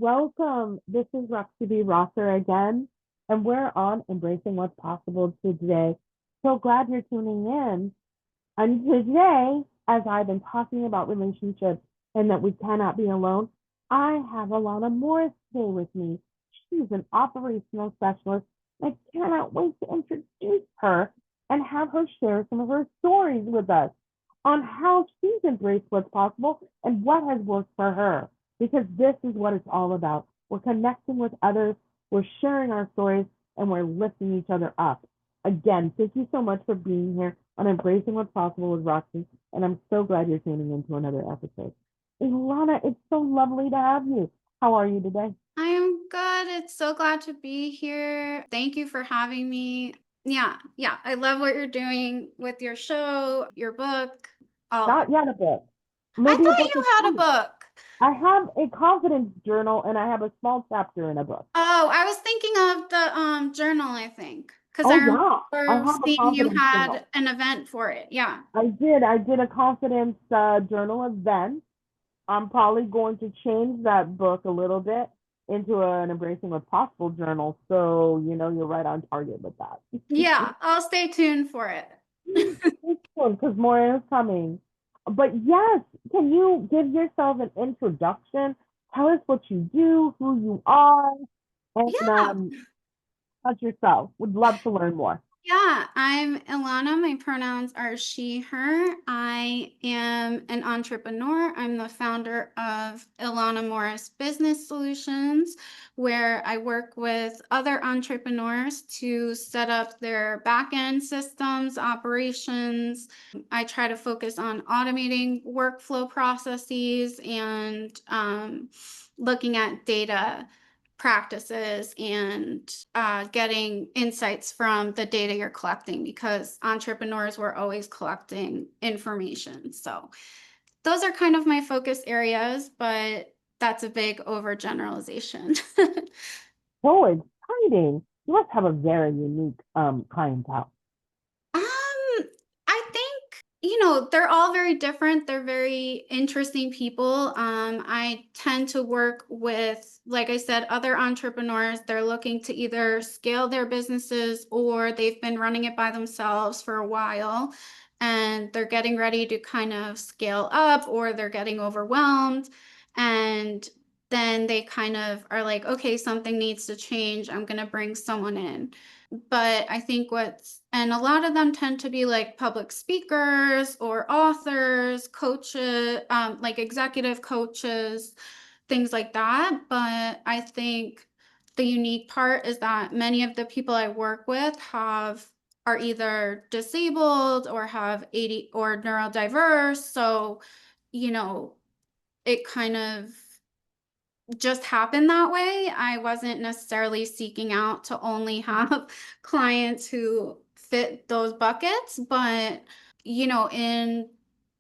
welcome. This is Roxy Rosser again, and we're on Embracing What's Possible today. So glad you're tuning in. And today, as I've been talking about relationships and that we cannot be alone, I have Ilana Morris today with me. She's an operational specialist. I cannot wait to introduce her and have her share some of her stories with us on how she's embraced what's possible and what has worked for her. Because this is what it's all about. We're connecting with others, we're sharing our stories, and we're lifting each other up. Again, thank you so much for being here on Embracing What's Possible with Roxy, and I'm so glad you're tuning into another episode. Ilana, it's so lovely to have you. How are you today? I am good. It's so glad to be here. Thank you for having me. Yeah. I love what you're doing with your show, your book, all of it. Not yet a book. I Maybe a thought book you is had a coming. book. I have a confidence journal and I have a small chapter in a book. Oh, I was thinking of the journal, I think. Because I Oh yeah, I remember have a seeing you confidence had journal. an event for it. Yeah. I did a confidence journal event. I'm probably going to change that book a little bit into an Embracing What's Possible journal. So, you're right on target with that. Yeah, I'll stay tuned for it. Because more is coming. But yes, can you give yourself an introduction? Tell us what you do, who you are, and Yeah. about yourself. Would love to learn more. Yeah, I'm Ilana. My pronouns are she, her. I am an entrepreneur. I'm the founder of Ilana Morris Business Solutions, where I work with other entrepreneurs to set up their back end systems, operations. I try to focus on automating workflow processes and looking at data practices and getting insights from the data you're collecting because entrepreneurs were always collecting information. So those are kind of my focus areas, but that's a big overgeneralization. So exciting. You must have a very unique clientele. I think, they're all very different. They're very interesting people. I tend to work with, like I said, other entrepreneurs. They're looking to either scale their businesses or they've been running it by themselves for a while and they're getting ready to kind of scale up or they're getting overwhelmed. And then they kind of are like, okay, something needs to change. I'm going to bring someone in. But I think and a lot of them tend to be like public speakers or authors, coaches, like executive coaches, things like that. But I think the unique part is that many of the people I work with are either disabled or have AD or neurodiverse. So, you know, it kind of just happened that way. I wasn't necessarily seeking out to only have clients who fit those buckets, but in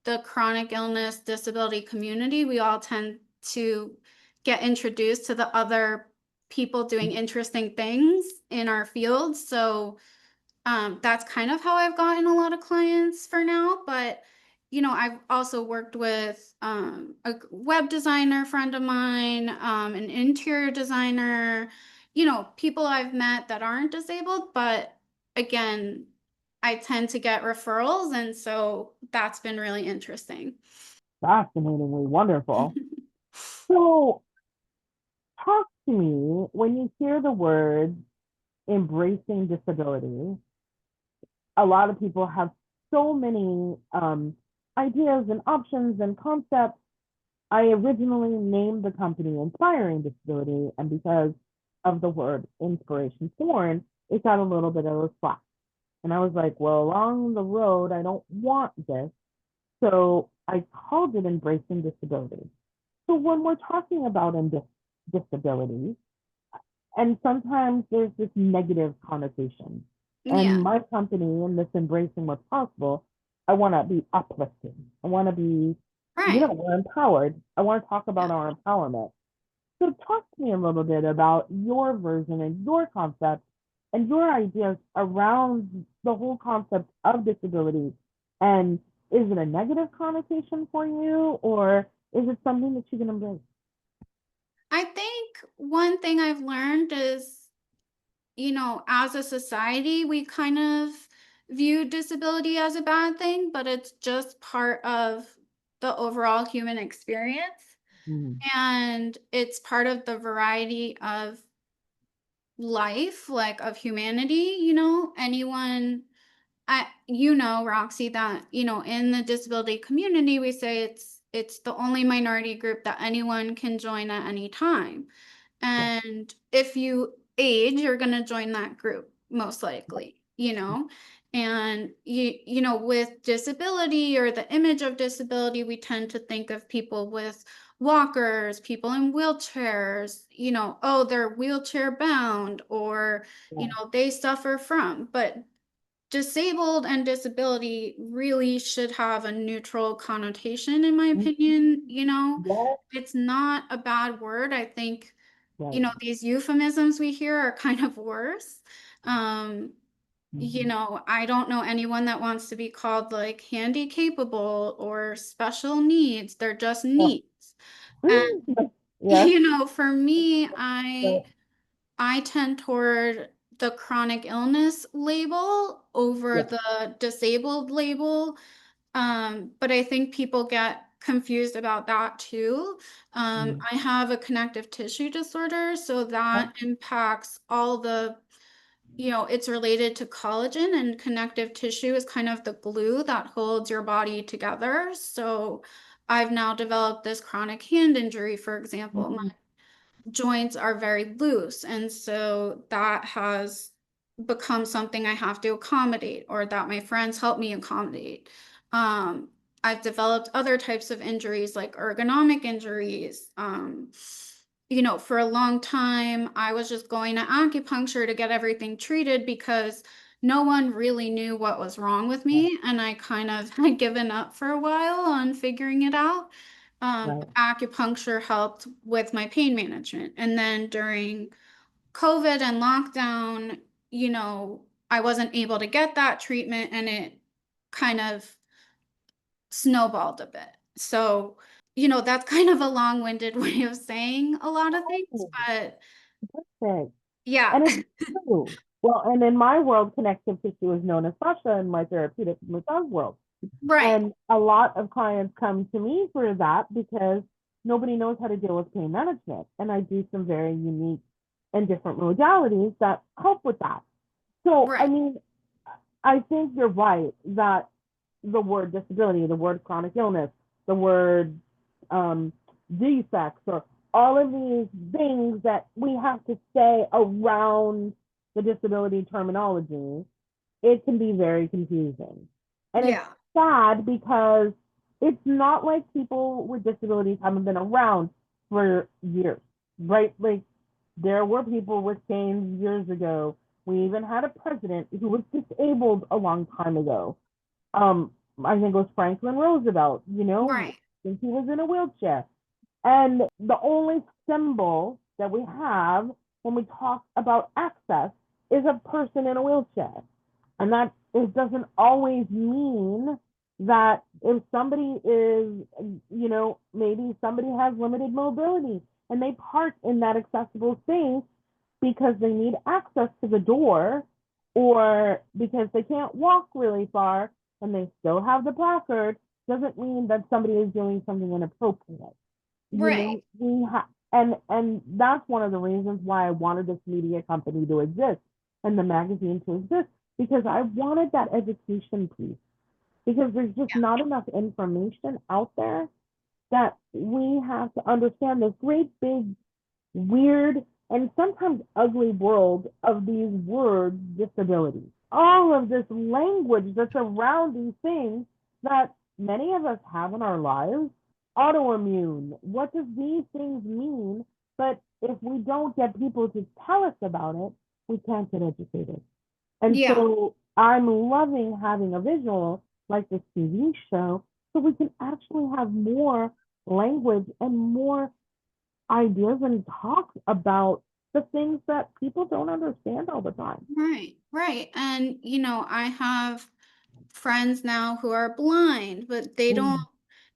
the chronic illness disability community, we all tend to get introduced to the other people doing interesting things in our field. So that's kind of how I've gotten a lot of clients for now. But, I've also worked with a web designer friend of mine, an interior designer, people I've met that aren't disabled. But again, I tend to get referrals. And so that's been really interesting. Fascinatingly wonderful. So, talk to me when you hear the word embracing disability. A lot of people have so many ideas and options and concepts. I originally named the company Inspiring Disability, and because of the word inspiration foreign, it got a little bit of a slap. And I was like, well, along the road, I don't want this. So I called it Embracing Disability. So when we're talking about disability, and sometimes there's this negative connotation. Yeah, And my company, in this embracing what's possible, I want to be uplifting. I want to be, right. we're empowered. I want to talk Yeah. about our empowerment. So talk to me a little bit about your version and your concept and your ideas around the whole concept of disability. And is it a negative connotation for you or is it something that you can embrace? I think one thing I've learned is, as a society, we kind of view disability as a bad thing, but it's just part of the overall human experience. Mhm. And it's part of the variety of life, like of humanity, anyone Roxy, that, in the disability community, we say it's the only minority group that anyone can join at any time. Yeah. And if you age, you're going to join that group most likely, And with disability or the image of disability, we tend to think of people with walkers, people in wheelchairs, oh, they're wheelchair bound, or, Yeah. they suffer from. But disabled and disability really should have a neutral connotation, in my Mhm. opinion. Yeah. It's not a bad word. I think, Right. these euphemisms we hear are kind of worse. Um, Mhm. I don't know anyone that wants to be called like handy capable or special needs. They're just Yeah. needs. And, Mm. Yes. for me, Right. I tend toward the chronic illness label over Yeah. the disabled label. But I think people get confused about that too. Mhm. I have a connective tissue disorder, so Yeah. that impacts all it's related to collagen, and connective tissue is kind of the glue that holds your body together. So I've now developed this chronic hand injury, for example. Mhm. Joints are very loose. And so that has become something I have to accommodate, or that my friends help me accommodate. Um, I've developed other types of injuries like ergonomic injuries. For a long time, I was just going to acupuncture to get everything treated because no one really knew what was wrong with me. And I kind of had given up for a while on figuring it out. Right. Acupuncture helped with my pain management. And then during COVID and lockdown, I wasn't able to get that treatment, and it kind of snowballed a bit. So, that's kind of a long-winded way of saying a lot of things, Oh, but perfect. yeah. And it's true. Well, and in my world, connective tissue is known as fascia in my therapeutic massage world. Right. And a lot of clients come to me for that because nobody knows how to deal with pain management. And I do some very unique and different modalities that help with that. So, I Right. mean, I think you're right that the word disability, the word chronic illness, the word um, defects, or all of these things that we have to say around the disability terminology, it can be very confusing. And it's Yeah. sad because it's not like people with disabilities haven't been around for years, right? Like there were people with canes years ago. We even had a president who was disabled a long time ago. Um, I think it was Franklin Roosevelt, Right. I think he was in a wheelchair. And the only symbol that we have when we talk about access is a person in a wheelchair. And that it doesn't always mean that if somebody is, maybe somebody has limited mobility and they park in that accessible space because they need access to the door or because they can't walk really far and they still have the placard, doesn't mean that somebody is doing something inappropriate. Right. We have, and that's one of the reasons why I wanted this media company to exist and the magazine to exist, because I wanted that education piece, because there's just Yeah. not enough information out there, that we have to understand this great big weird and sometimes ugly world of these words, disability. All of this language that's around these things that many of us have in our lives. Autoimmune. What does these things mean? But if we don't get people to tell us about it, we can't get educated. And Yeah. so I'm loving having a visual like this TV show so we can actually have more language and more ideas and talk about the things that people don't understand all the time. Right. Right. And, I have friends now who are blind, but they don't,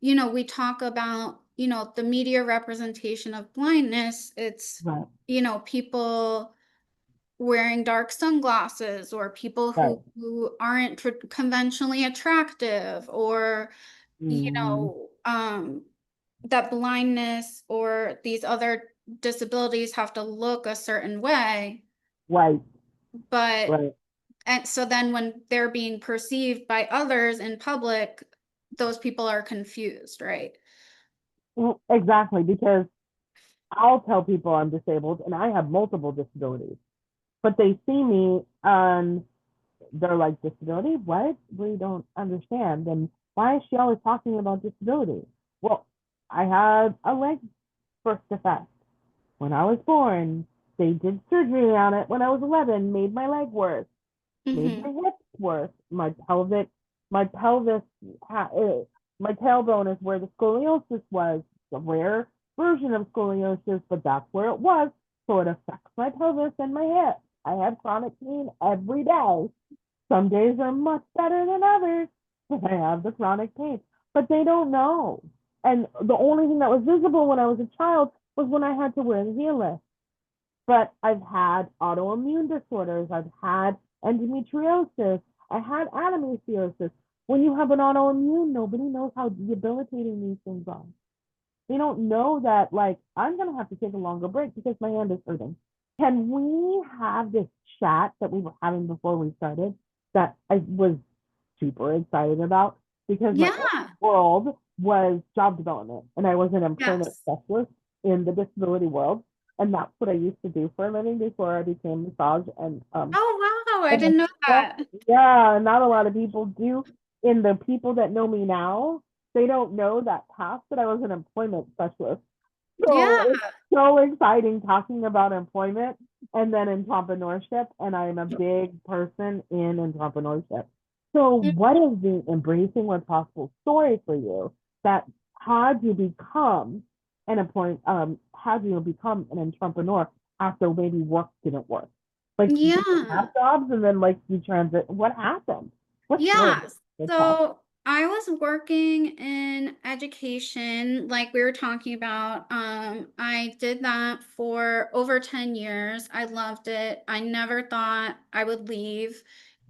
Mm, we talk about the media representation of blindness, it's, Right. people wearing dark sunglasses or people Right. who aren't conventionally attractive or, Mm, that blindness or these other disabilities have to look a certain way. right. But, Right. and so then when they're being perceived by others in public, those people are confused, right? Well, exactly, because I'll tell people I'm disabled and I have multiple disabilities, but they see me and they're like, disability? What? We don't understand. And why is she always talking about disability? Well, I had a leg burst defect. When I was born, they did surgery on it when I was 11, made my leg worse, made my Mm-hmm. hips worse, my pelvis, my tailbone is where the scoliosis was, a rare version of scoliosis, but that's where it was. So it affects my pelvis and my hips. I have chronic pain every day. Some days are much better than others, but I have the chronic pain. But they don't know. And the only thing that was visible when I was a child was when I had to wear the heel. But I've had autoimmune disorders. I've had endometriosis. I had adenomyosis. When you have an autoimmune, nobody knows how debilitating these things are. They don't know that, like, I'm going to have to take a longer break because my hand is hurting. Can we have this chat that we were having before we started that I was super excited about? Because my old Yeah. world was job development and I was an employment Yes. specialist in the disability world. And that's what I used to do for a living before I became massage and Oh, wow. I didn't know yeah, that. yeah, not a lot of people do. In the people that know me now, they don't know that past that I was an employment specialist. Yeah. So it's so exciting talking about employment and then entrepreneurship. And I am a big person in entrepreneurship. So, what is the embracing what's possible story for you? That how do you become how do you become an entrepreneur after maybe work didn't work? Like, did you Yeah. have jobs and then like you transit? What happened? What story Yeah. is possible? So I was working in education, like we were talking about. I did that for over 10 years. I loved it. I never thought I would leave.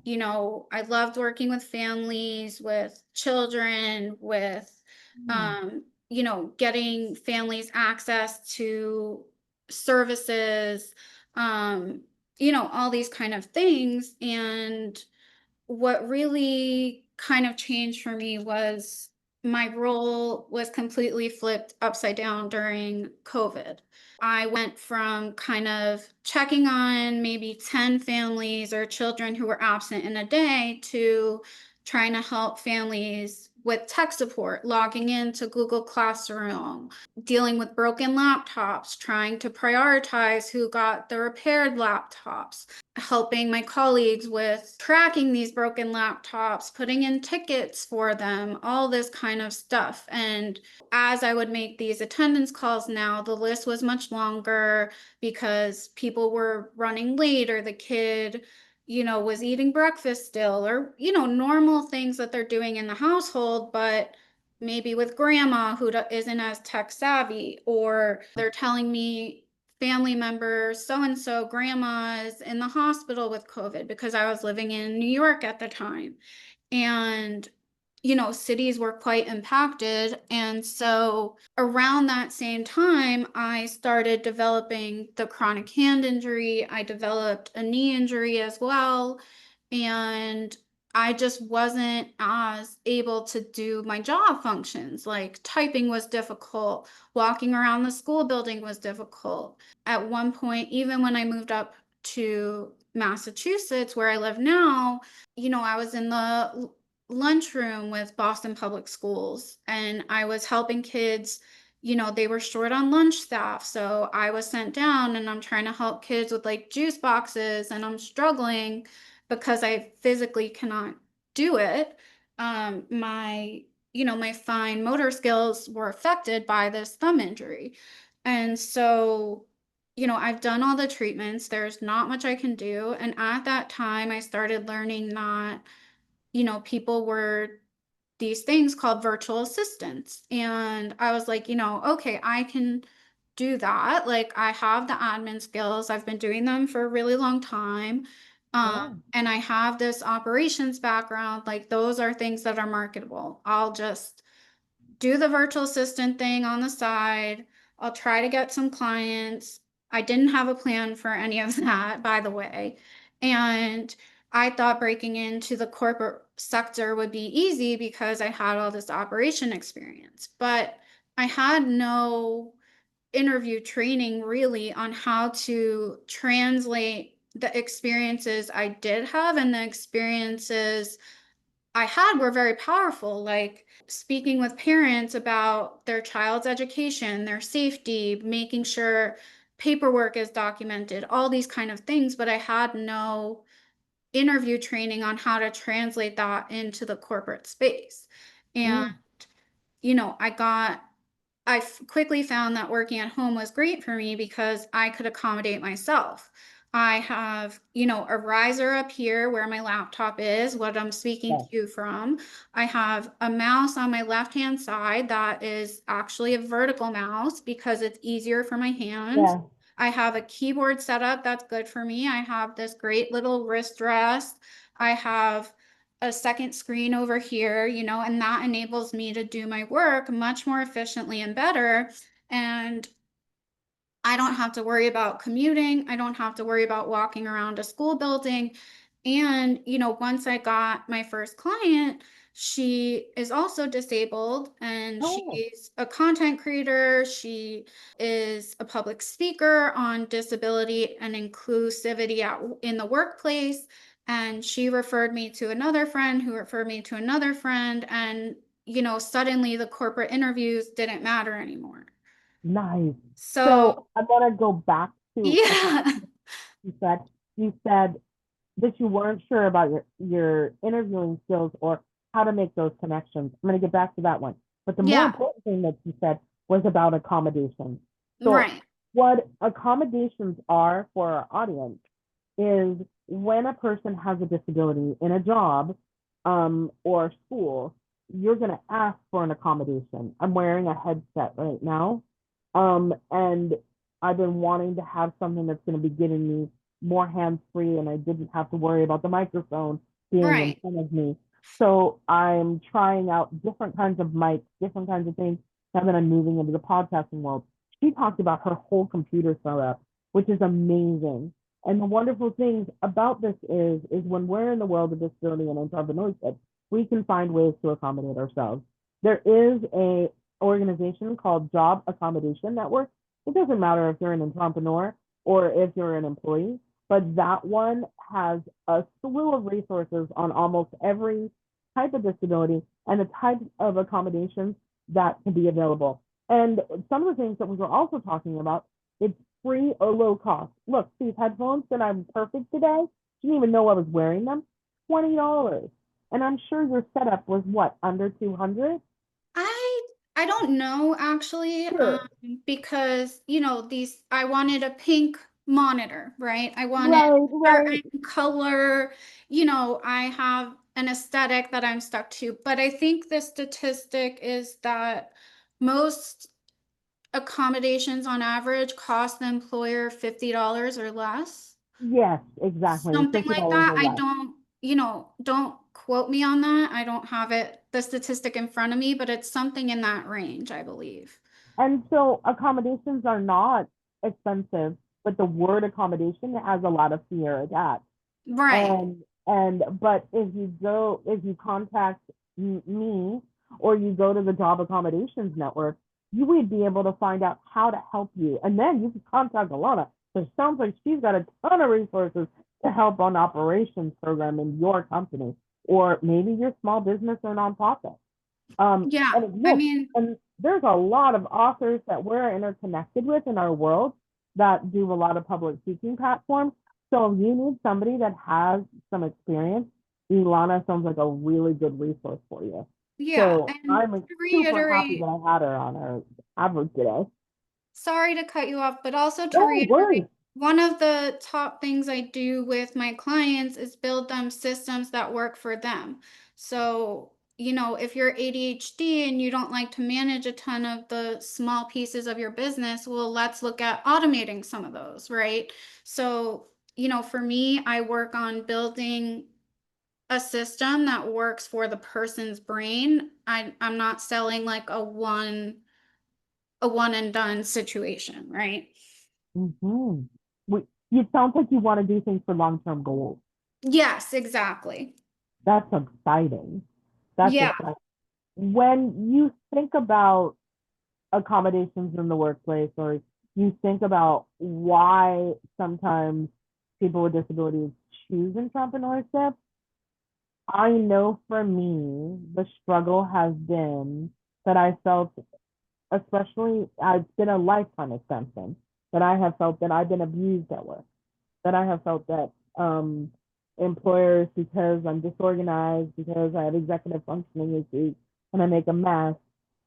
I loved working with families, with children, with, getting families access to services, um, all these kind of things. And what really kind of changed for me was my role was completely flipped upside down during COVID. I went from kind of checking on maybe 10 families or children who were absent in a day to trying to help families with tech support, logging into Google Classroom, dealing with broken laptops, trying to prioritize who got the repaired laptops, helping my colleagues with tracking these broken laptops, putting in tickets for them, all this kind of stuff. And as I would make these attendance calls now, the list was much longer because people were running late or the kid, was eating breakfast still or, normal things that they're doing in the household, but maybe with grandma who isn't as tech savvy, or they're telling me family members, so and so, grandma's in the hospital with COVID because I was living in New York at the time. And, cities were quite impacted. And so around that same time, I started developing the chronic hand injury. I developed a knee injury as well. And I just wasn't as able to do my job functions. Like typing was difficult, walking around the school building was difficult. At one point, even when I moved up to Massachusetts, where I live now, I was in the lunchroom with Boston Public Schools and I was helping kids. They were short on lunch staff. So I was sent down and I'm trying to help kids with like juice boxes and I'm struggling because I physically cannot do it. My fine motor skills were affected by this thumb injury. And so, I've done all the treatments. There's not much I can do. And at that time, I started learning that, people were these things called virtual assistants. And I was like, okay, I can do that. Like I have the admin skills. I've been doing them for a really long time. Oh, And I have this operations background. Like those are things that are marketable. I'll just do the virtual assistant thing on the side. I'll try to get some clients. I didn't have a plan for any of that, by the way. And I thought breaking into the corporate sector would be easy because I had all this operation experience. But I had no interview training really on how to translate the experiences I did have and the experiences I had were very powerful, like speaking with parents about their child's education, their safety, making sure paperwork is documented, all these kind of things, but I had no interview training on how to translate that into the corporate space. And, mm, I got quickly found that working at home was great for me because I could accommodate myself. I have, a riser up here where my laptop is, what I'm speaking to yes, you from. I have a mouse on my left-hand side that is actually a vertical mouse because it's easier for my hands. yes. I have a keyboard setup that's good for me. I have this great little wrist rest. I have a second screen over here, and that enables me to do my work much more efficiently and better. And I don't have to worry about commuting. I don't have to worry about walking around a school building. And, once I got my first client, she is also disabled and Oh, she's a content creator. She is a public speaker on disability and inclusivity in the workplace. And she referred me to another friend who referred me to another friend. And, suddenly the corporate interviews didn't matter anymore. nice. So, So I want to go back to a couple yeah. you said. You said that you weren't sure about your interviewing skills or how to make those connections. I'm going to get back to that one. But the more Yeah, important thing that you said was about accommodations. So, right. what accommodations are for our audience is when a person has a disability in a job or school, you're going to ask for an accommodation. I'm wearing a headset right now. And I've been wanting to have something that's going to be giving me more hands free and I didn't have to worry about the microphone being in Right. front of me. So I'm trying out different kinds of mics, different kinds of things now that I'm moving into the podcasting world. She talked about her whole computer setup, which is amazing. And the wonderful things about this is when we're in the world of disability and entrepreneurship, we can find ways to accommodate ourselves. There is a organization called Job Accommodation Network. It doesn't matter if you're an entrepreneur or if you're an employee, but that one has a slew of resources on almost every type of disability and the types of accommodations that can be available. And some of the things that we were also talking about, it's free or low cost. Look, these headphones that I'm perfect today, didn't even know I was wearing them, $20. And I'm sure your setup was what, under 200? I I don't know actually, Sure. because these I wanted a pink monitor, right? I wanted Right, right. certain color, I have an aesthetic that I'm stuck to, but I think the statistic is that most accommodations on average cost the employer $50 or less. Yes, exactly. Something like $50 that. or I less. don't quote me on that. I don't have the statistic in front of me, but it's something in that range, I believe. And so accommodations are not expensive, but the word accommodation has a lot of fear attached. Right. But if you contact me or you go to the Job Accommodations Network, you would be able to find out how to help you. And then you can contact Ilana. So it sounds like she's got a ton of resources to help on operations program in your company or maybe your small business or nonprofit. Yeah. And I look, mean, and there's a lot of authors that we're interconnected with in our world that do a lot of public speaking platforms. So if you need somebody that has some experience, Ilana sounds like a really good resource for you. yeah. So And I'm to super happy that reiterate, I had her on our average today. sorry to cut you off, but also to Don't reiterate, worry. one of the top things I do with my clients is build them systems that work for them. So if you're ADHD and you don't like to manage a ton of the small pieces of your business, well, let's look at automating some of those, right? So, for me, I work on building a system that works for the person's brain. I'm not selling like a one and done situation, right? Mm-hmm. It sounds like you want to do things for long-term goals. Yes, exactly. That's exciting. That's Yeah. exciting. When you think about accommodations in the workplace, or you think about why sometimes people with disabilities choose entrepreneurship, I know for me, the struggle has been that I felt, especially, it's been a lifetime extension, that I have felt that I've been abused at work, that I have felt that employers, because I'm disorganized, because I have executive functioning issues, and I make a mess,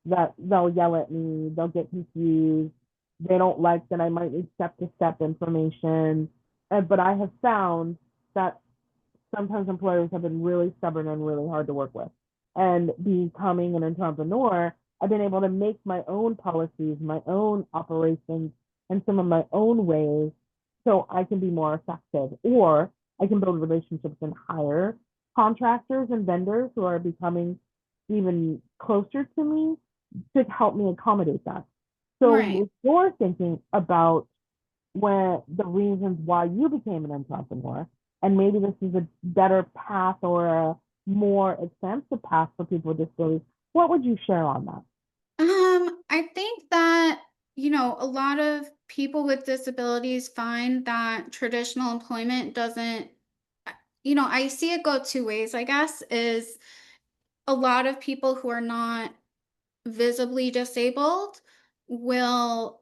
that they'll yell at me, they'll get confused, they don't like that I might need step-to-step information. But I have found that sometimes employers have been really stubborn and really hard to work with. And becoming an entrepreneur, I've been able to make my own policies, my own operations, and some of my own ways so I can be more effective. Or I can build relationships and hire contractors and vendors who are becoming even closer to me to help me accommodate that. Right. So if you're thinking about when the reasons why you became an entrepreneur, and maybe this is a better path or a more extensive path for people with disabilities, what would you share on that? I think that, a lot of people with disabilities find that traditional employment doesn't, I see it go two ways, I guess, is a lot of people who are not visibly disabled will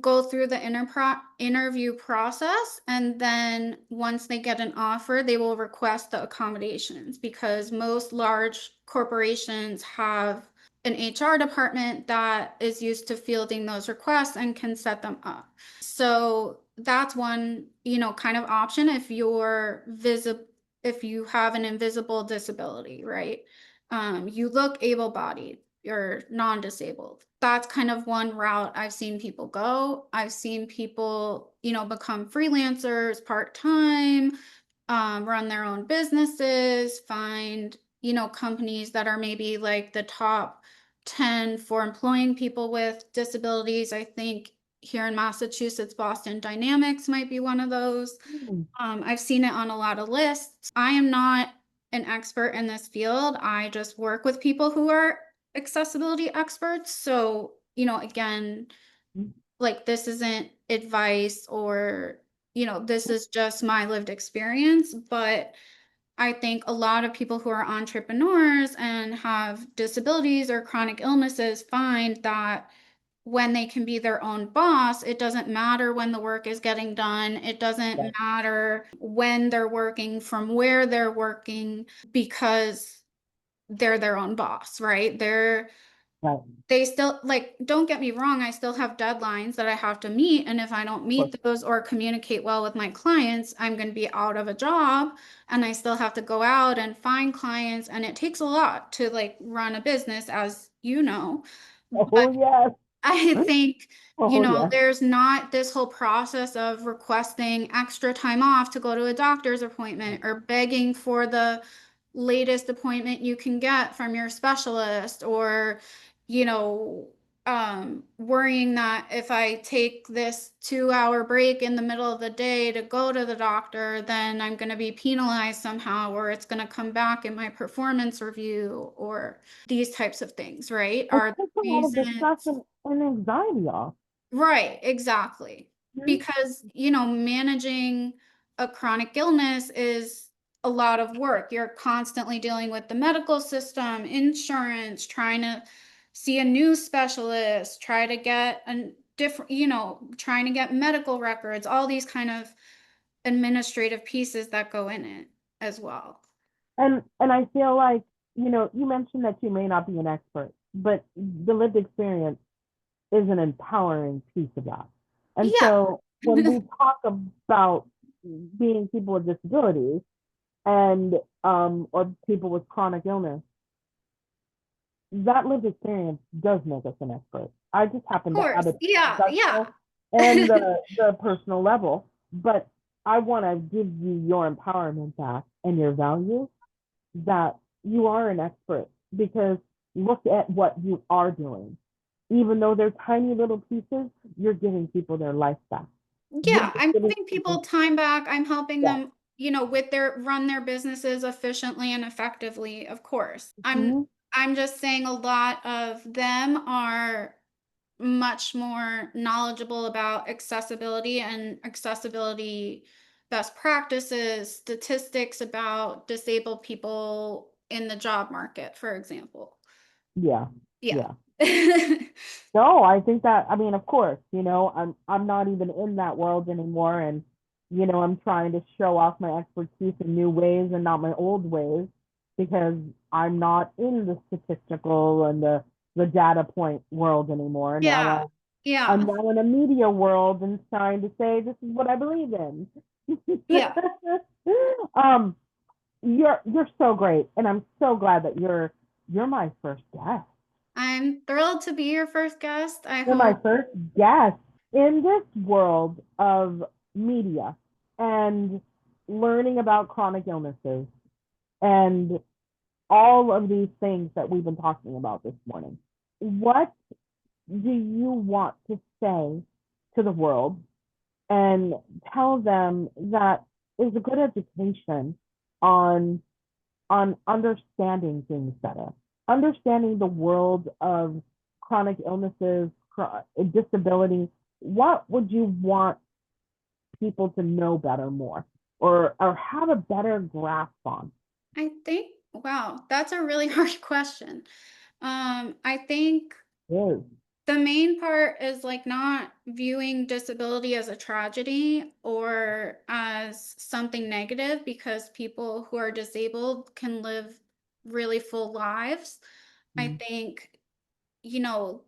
go through the interview process, and then once they get an offer they will request the accommodations because most large corporations have an HR department that is used to fielding those requests and can set them up. So that's one, kind of option if you're visible, if you have an invisible disability, right? You look able-bodied, you're non-disabled. That's kind of one route I've seen people go. I've seen people, become freelancers part-time, run their own businesses, find, companies that are maybe like the top 10 for employing people with disabilities. I think here in Massachusetts, Boston Dynamics might be one of those. Hmm. I've seen it on a lot of lists. I am not an expert in this field. I just work with people who are accessibility experts. So, again, like this isn't advice or, this is just my lived experience. But I think a lot of people who are entrepreneurs and have disabilities or chronic illnesses find that when they can be their own boss, it doesn't matter when the work is getting done. It doesn't Right, matter when they're working, from where they're working, because they're their own boss, right? right, They still, like, don't get me wrong, I still have deadlines that I have to meet. And if I don't of course. meet those or communicate well with my clients, I'm going to be out of a job and I still have to go out and find clients. And it takes a lot to like run a business, as you know. Oh, yes. I think, Oh, yes. there's not this whole process of requesting extra time off to go to a doctor's appointment or begging for the latest appointment you can get from your specialist, or, you know, worrying that if I take this 2 hour break in the middle of the day to go to the doctor, then I'm going to be penalized somehow, or it's going to come back in my performance review, or these types of things, right? It Are takes a lot of reasons. discussion and anxiety off. Right, exactly. Mhm. Because, managing a chronic illness is a lot of work. You're constantly dealing with the medical system, insurance, trying to see a new specialist, try to get a different, trying to get medical records, all these kind of administrative pieces that go in it as well. And I feel like, you mentioned that you may not be an expert, but the lived experience is an empowering piece of that. And Yeah. so when we talk about being people with disabilities and or people with chronic illness, that lived experience does make us an expert. I just Of happen to have course. it Yeah, yeah. professional and the personal level, but I want to give you your empowerment back and your value that you are an expert because look at what you are doing. Even though they're tiny little pieces, you're giving people their life back. You're Yeah, I'm giving giving people, people time back. I'm helping yeah. them, with their run their businesses efficiently and effectively, of course. I'm Mhm. I'm just saying a lot of them are much more knowledgeable about accessibility and accessibility best practices, statistics about disabled people in the job market, for example. Yeah. Yeah. Yeah. No, I think that I mean, of course, I'm not even in that world anymore and I'm trying to show off my expertise in new ways and not my old ways because I'm not in the statistical and the data point world anymore. Yeah. I'm Yeah. now in a media world and trying to say this is what I believe in. Yeah. um you're so great and I'm so glad that you're my first guest. I'm thrilled to be your first guest. I You're my hope. first guest in this world of media and learning about chronic illnesses and all of these things that we've been talking about this morning. What do you want to say to the world and tell them that is a good education on understanding things better, understanding the world of chronic illnesses, disability. What would you want people to know better more or have a better grasp on? I think, wow, that's a really hard question. I think Is the main part is like not viewing disability as a tragedy or as something negative because people who are disabled can live really full lives. I mm, think,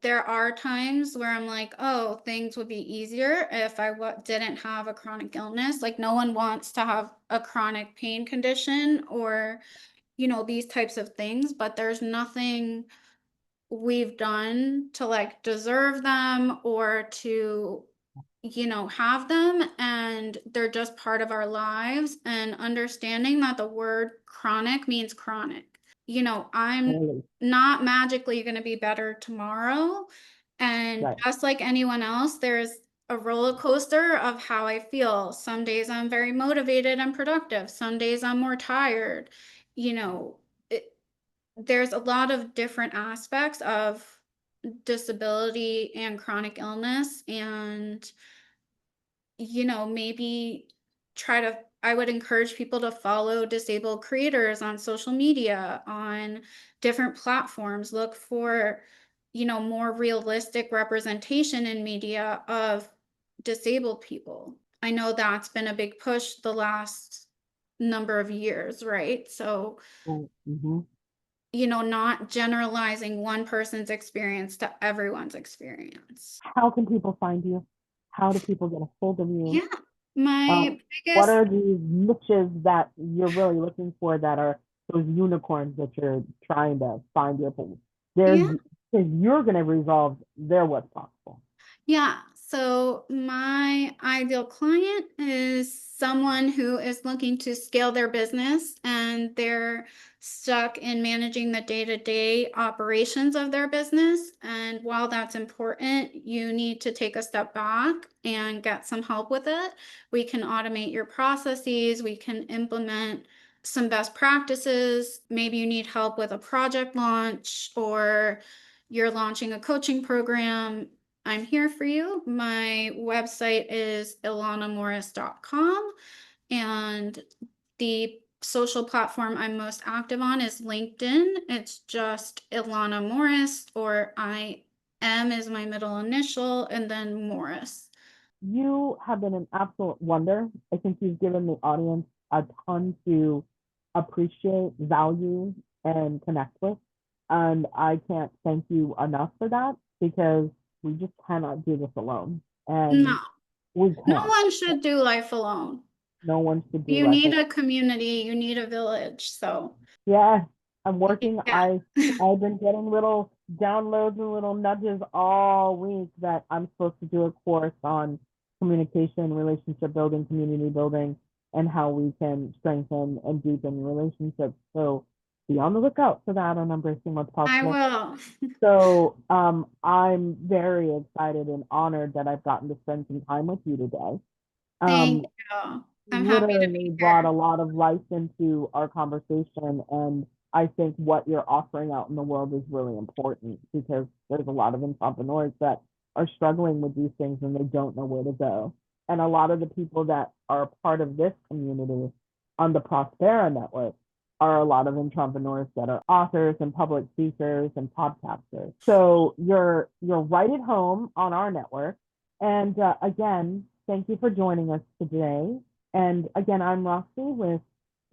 there are times where I'm like, oh, things would be easier if I didn't have a chronic illness. Like, no one wants to have a chronic pain condition or, these types of things, but there's nothing we've done to like deserve them or to have them, and they're just part of our lives, and understanding that the word chronic means chronic. I'm really not magically going to be better tomorrow, and right. just like anyone else, there's a roller coaster of how I feel. Some days I'm very motivated and productive, some days I'm more tired. you know it, there's a lot of different aspects of disability and chronic illness, and maybe I would encourage people to follow disabled creators on social media, on different platforms, look for more realistic representation in media of disabled people. I know that's been a big push the last number of years, right? So Mm-hmm. not generalizing one person's experience to everyone's experience. How can people find you? How do people get a hold of you? Yeah. My What biggest, are these niches that you're really looking for that are those unicorns that you're trying to find your thing? There's yeah. because you're going to resolve their what's possible. Yeah. So my ideal client is someone who is looking to scale their business and they're stuck in managing the day-to-day operations of their business. And while that's important, you need to take a step back and get some help with it. We can automate your processes, we can implement some best practices. Maybe you need help with a project launch or you're launching a coaching program. I'm here for you. My website is ilanamorris.com, and the social platform I'm most active on is LinkedIn. It's just Ilana Morris, or I M is my middle initial, and then Morris. You have been an absolute wonder. I think you've given the audience a ton to appreciate, value, and connect with. And I can't thank you enough for that because we just cannot do this alone. No, And we no can't. one should do life alone. No one should do You life need alone. a community, you need a village. So, Yes, I'm working. Yeah. I've been getting little downloads and little nudges all week that I'm supposed to do a course on communication, relationship building, community building, and how we can strengthen and deepen relationships. So be on the lookout for that on Embracing What's I Possible. will. So I'm very excited and honored that I've gotten to spend some time with you today. Thank Um, you. I'm happy to literally be brought a here. lot of life into our conversation, and I think what you're offering out in the world is really important because there's a lot of entrepreneurs that are struggling with these things and they don't know where to go. And a lot of the people that are part of this community on the Prospera network are a lot of entrepreneurs that are authors and public speakers and podcasters. So you're right at home on our network. And again, thank you for joining us today. And again, I'm Roxy with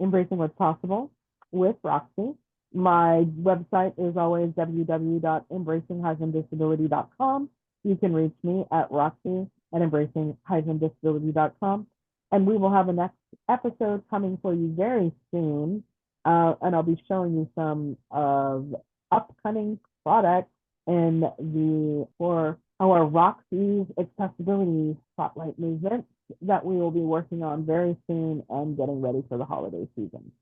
Embracing What's Possible with Roxy. My website is always www.embracing-disability.com. You can reach me at Roxy at embracing-disability.com. And we will have a next episode coming for you very soon. And I'll be showing you some of upcoming products in for our Roxy's accessibility spotlight movement that we will be working on very soon and getting ready for the holiday season.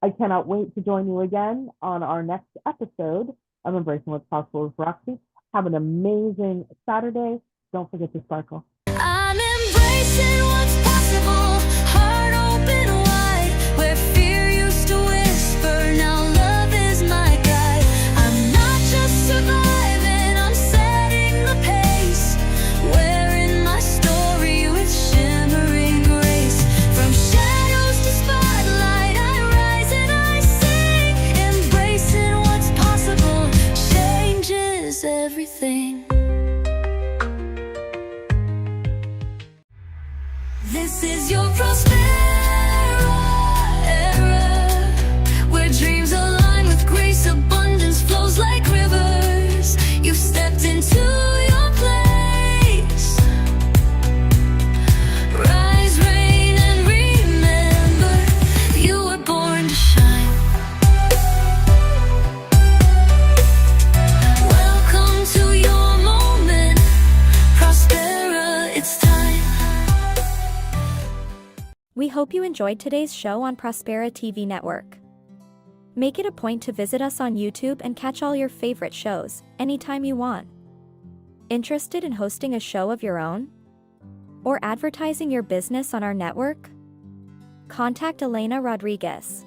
I cannot wait to join you again on our next episode of Embracing What's Possible with Roxy. Have an amazing Saturday. Don't forget to sparkle. I'm embracing what's possible, heart open wide, where fear used to whisper, now love is my guide. I'm not just surviving, I'm setting the pace, wearing my story with shimmering grace. From shadows to spotlight, I rise and I sing, embracing what's possible, changes everything. This is your Prospera era, where dreams align with grace, abundance flows like rivers. You've stepped into your place. Rise, reign, and remember, you were born to shine. Welcome to your moment, Prospera, it's time. We hope you enjoyed today's show on Prospera TV Network. Make it a point to visit us on YouTube and catch all your favorite shows anytime you want. Interested in hosting a show of your own? Or advertising your business on our network? Contact Ilana Rodriguez.